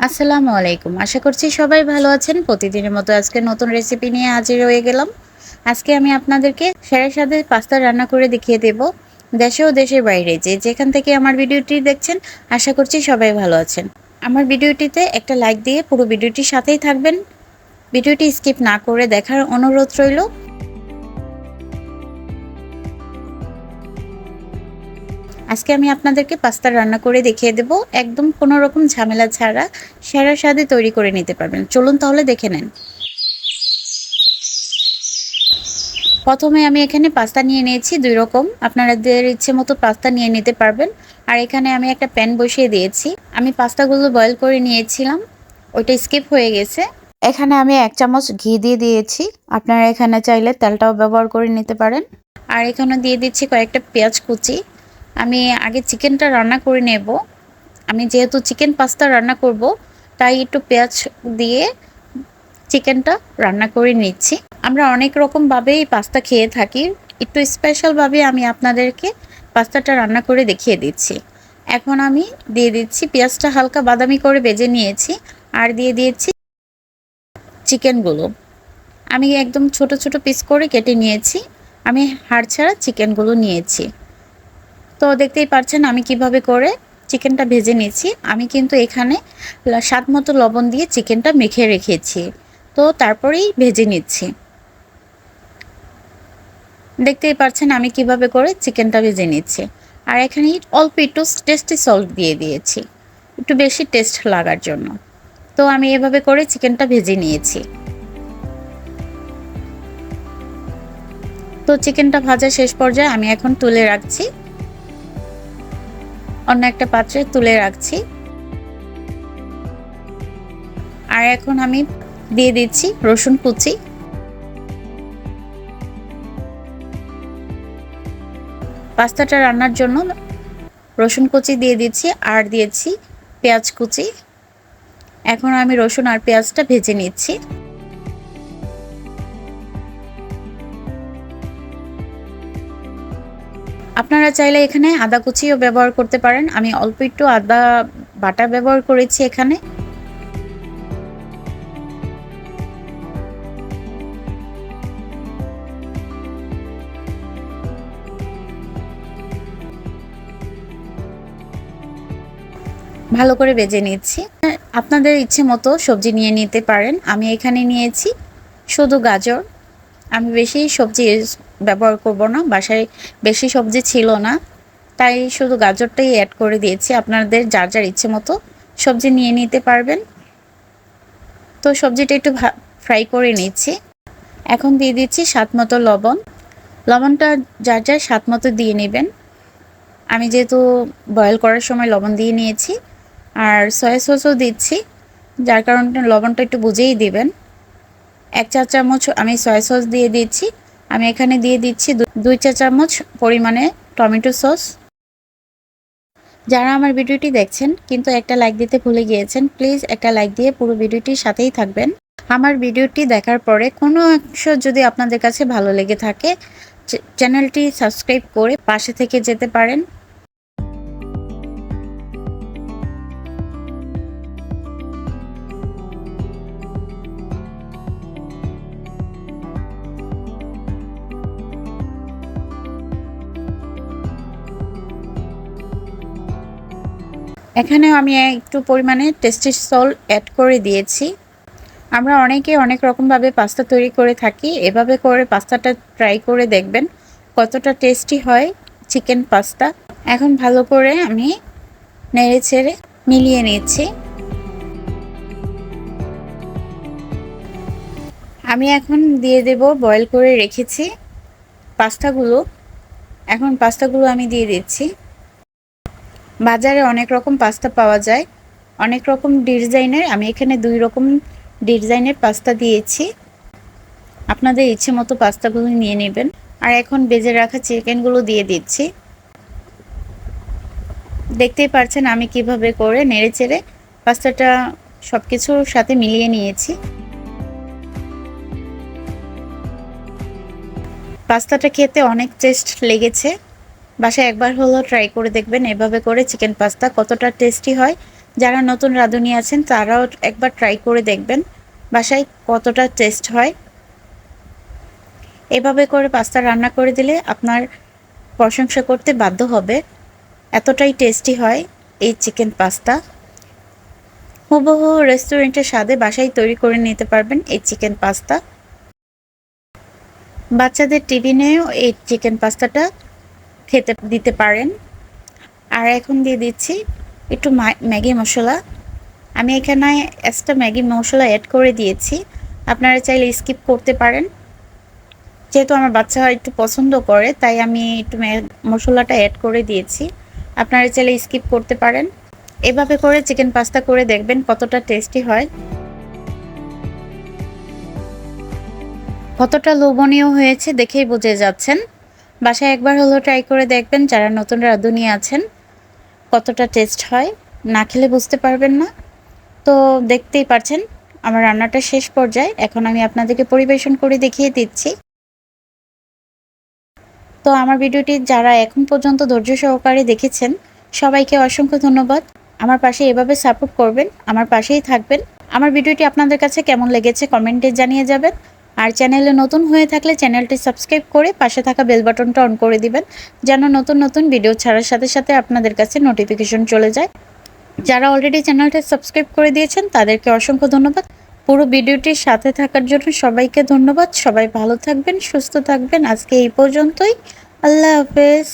আসসালামু আলাইকুম। আশা করছি সবাই ভালো আছেন। প্রতিদিনের মতো আজকে নতুন রেসিপি নিয়ে হাজির হয়ে গেলাম। আজকে আমি আপনাদেরকে সেরা স্বাদের পাস্তা রান্না করে দেখিয়ে দেব। দেশে ও দেশের বাইরে যেখান থেকে আমার ভিডিওটি দেখছেন, আশা করছি সবাই ভালো আছেন। আমার ভিডিওটিতে একটা লাইক দিয়ে পুরো ভিডিওটির সাথেই থাকবেন। ভিডিওটি স্কিপ না করে দেখার অনুরোধ রইল। আজকে আমি আপনাদেরকে পাস্তা রান্না করে দেখিয়ে দেব, একদম কোনো রকম ঝামেলা ছাড়া সেরা স্বাদে তৈরি করে নিতে পারবেন। চলুন তাহলে দেখে নেন। প্রথমে আমি এখানে পাস্তা নিয়ে নিয়েছি 2 রকম। আপনাদের ইচ্ছে মতো পাস্তা নিয়ে নিতে পারবেন। আর এখানে আমি একটা প্যান বসিয়ে দিয়েছি। আমি পাস্তাগুলো বয়েল করে নিয়েছিলাম, ওইটা স্কিপ হয়ে গেছে। এখানে আমি 1 চামচ ঘি দিয়ে দিয়েছি। আপনারা এখানে চাইলে তেলটাও ব্যবহার করে নিতে পারেন। আর এখানে দিয়ে দিচ্ছি কয়েকটা পেঁয়াজ কুচি। আমি আগে চিকেনটা রান্না করে নেব। আমি যেহেতু চিকেন পাস্তা রান্না করব, তাই একটু পেঁয়াজ দিয়ে চিকেনটা রান্না করে নিচ্ছি। আমরা অনেক রকমভাবেই পাস্তা খেয়ে থাকি, একটু স্পেশালভাবে আমি আপনাদেরকে পাস্তাটা রান্না করে দেখিয়ে দিচ্ছি। এখন আমি দিয়ে দিচ্ছি, পেঁয়াজটা হালকা বাদামি করে ভেজে নিয়েছি। আর দিয়ে দিয়েছি চিকেনগুলো। আমি একদম ছোট ছোট পিস করে কেটে নিয়েছি। আমি হাড় ছাড়া চিকেনগুলো নিয়েছি। তো দেখতেই পাচ্ছেন আমি কিভাবে করে চিকেনটা ভেজে নিয়েছি। আমি কিন্তু এখানে স্বাদ মতো লবণ দিয়ে চিকেনটা মেখে রেখেছি, তো তারপরেই ভেজে নিচ্ছি। দেখতেই পাচ্ছেন আমি কিভাবে করে চিকেনটা ভেজে নিচ্ছি। আর এখানে অল্প একটু টেস্টি সল্ট দিয়ে দিয়েছি, একটু বেশি টেস্ট লাগার জন্য। তো আমি এভাবে করে চিকেনটা ভেজে নিয়েছি। তো চিকেনটা ভাজা শেষ পর্যায়ে আমি এখন তুলে রাখছি, অন্য একটা পাত্রে তুলে রাখছি। আর এখন আমি দিয়ে দিচ্ছি রসুন কুচি। পাস্তাটা রান্নার জন্য রসুন কুচি দিয়ে দিচ্ছি, আর দিয়েছি পেঁয়াজ কুচি। এখন আমি রসুন আর পেঁয়াজটা ভেজে নিচ্ছি। আপনারা চাইলে এখানে আদা কুচিও ব্যবহার করতে পারেন। আমি অল্প একটু আদা বাটা ব্যবহার করেছি এখানে। ভালো করে ভেজে নিচ্ছি। আপনাদের ইচ্ছে মতো সবজি নিয়ে নিতে পারেন। আমি এখানে নিয়েছি শুধু গাজর। আমি বেশি সবজি ব্যবহার করব না, বাসায় বেশি সবজি ছিল না, তাই শুধু গাজরটাই অ্যাড করে দিয়েছি। আপনাদের যার যার ইচ্ছে মতো সবজি নিয়ে নিতে পারবেন। তো সবজিটা একটু ফ্রাই করে নিচ্ছি। এখন দিয়ে দিচ্ছি স্বাদ মতো লবণ। লবণটা যার যার স্বাদ মতো দিয়ে নেবেন। আমি যেহেতু বয়েল করার সময় লবণ দিয়ে নিয়েছি। আর সয়া সসও দিচ্ছি, যার কারণে লবণটা একটু বুঝেই দিবেন। 1 চা চামচ আমি সয়া সস দিয়ে দিচ্ছি। আমি এখানে দিয়ে দিচ্ছি 2 চা চামচ পরিমাণে টমেটো সস। যারা আমার ভিডিওটি দেখছেন কিন্তু একটা লাইক দিতে ভুলে গিয়েছেন, প্লিজ একটা লাইক দিয়ে পুরো ভিডিওটির সাথেই থাকবেন। আমার ভিডিওটি দেখার পরে কোনো অংশ যদি আপনাদের কাছে ভালো লেগে থাকে, চ্যানেলটি সাবস্ক্রাইব করে পাশে থেকে যেতে পারেন। এখানে আমি একটু পরিমাণে টেস্টি সল্ট অ্যাড করে দিয়েছি। আমরা অনেকে অনেক রকমভাবে পাস্তা তৈরি করে থাকি। এভাবে করে পাস্তাটা ট্রাই করে দেখবেন কতটা টেস্টি হয় চিকেন পাস্তা। এখন ভালো করে আমি নেড়ে চেড়ে মিলিয়ে নিচ্ছি। আমি এখন দিয়ে দেব বয়েল করে রেখেছি পাস্তাগুলো। এখন পাস্তাগুলো আমি দিয়ে দিচ্ছি। বাজারে অনেক রকম পাস্তা পাওয়া যায়, অনেক রকম ডিজাইনের। আমি এখানে 2 রকম ডিজাইনের পাস্তা দিয়েছি। আপনাদের ইচ্ছে মতো পাস্তাগুলো নিয়ে নেবেন। আর এখন ভেজে রাখা চিকেনগুলো দিয়ে দিচ্ছি। দেখতেই পাচ্ছেন আমি কিভাবে করে নেড়েচেড়ে পাস্তাটা সবকিছুর সাথে মিলিয়ে নিয়েছি। পাস্তাটা খেতে অনেক টেস্ট লেগেছে। বাসায় একবার হলেও ট্রাই করে দেখবেন এভাবে করে চিকেন পাস্তা, কতটা টেস্টি হয় যারা নতুন রাঁধুনি আছেন তারাও একবার ট্রাই করে দেখবেন বাসায় কতটা টেস্ট হয়। এভাবে করে পাস্তা রান্না করে দিলে আপনার প্রশংসা করতে বাধ্য হবে, এতটাই টেস্টি হয় এই চিকেন পাস্তা। হুবহু রেস্টুরেন্টের স্বাদে বাসায় তৈরি করে নিতে পারবেন এই চিকেন পাস্তা। বাচ্চাদের টিফিনেও এই চিকেন পাস্তাটা খেতে দিতে পারেন। আর এখন দিয়ে দিচ্ছি একটু ম্যাগি মশলা। আমি এখানে এক্সট্রা ম্যাগি মশলা অ্যাড করে দিয়েছি, আপনারা চাইলে স্কিপ করতে পারেন। যেহেতু আমার বাচ্চা একটু পছন্দ করে তাই আমি একটু মশলাটা অ্যাড করে দিয়েছি, আপনারা চাইলে স্কিপ করতে পারেন। এভাবে করে চিকেন পাস্তা করে দেখবেন কতটা টেস্টি হয়, কতটা লোভনীয় হয়েছে দেখেই বুঝে যাচ্ছেন। বাসায় একবার হলো ট্রাই করে দেখবেন যারা নতুন রাঁধুনি আছেন, কতটা টেস্ট হয়, না খেলে বুঝতে পারবেন না। তো দেখতেই পাচ্ছেন আমার রান্নাটা শেষ পর্যায়ে, এখন আমি আপনাদেরকে পরিবেশন করে দেখিয়ে দিচ্ছি। তো আমার ভিডিওটি যারা এখন পর্যন্ত ধৈর্য সহকারে দেখেছেন সবাইকে অসংখ্য ধন্যবাদ। আমার পাশে এভাবে সাপোর্ট করবেন, আমার পাশেই থাকবেন। আমার ভিডিওটি আপনাদের কাছে কেমন লেগেছে কমেন্টে জানিয়ে যাবেন। আর চ্যানেলে নতুন হয়ে থাকলে চ্যানেলটি সাবস্ক্রাইব করে পাশে থাকা বেল বাটনটা অন করে দিবেন, যেন নতুন নতুন ভিডিও ছাড়ার সাথে সাথে আপনাদের কাছে নোটিফিকেশন চলে যায়। যারা অলরেডি চ্যানেলটা সাবস্ক্রাইব করে দিয়েছেন তাদেরকে অসংখ্য ধন্যবাদ। পুরো ভিডিওটির সাথে থাকার জন্য সবাইকে ধন্যবাদ। সবাই ভালো থাকবেন, সুস্থ থাকবেন। আজকে এই পর্যন্তই। আল্লাহ হাফেজ।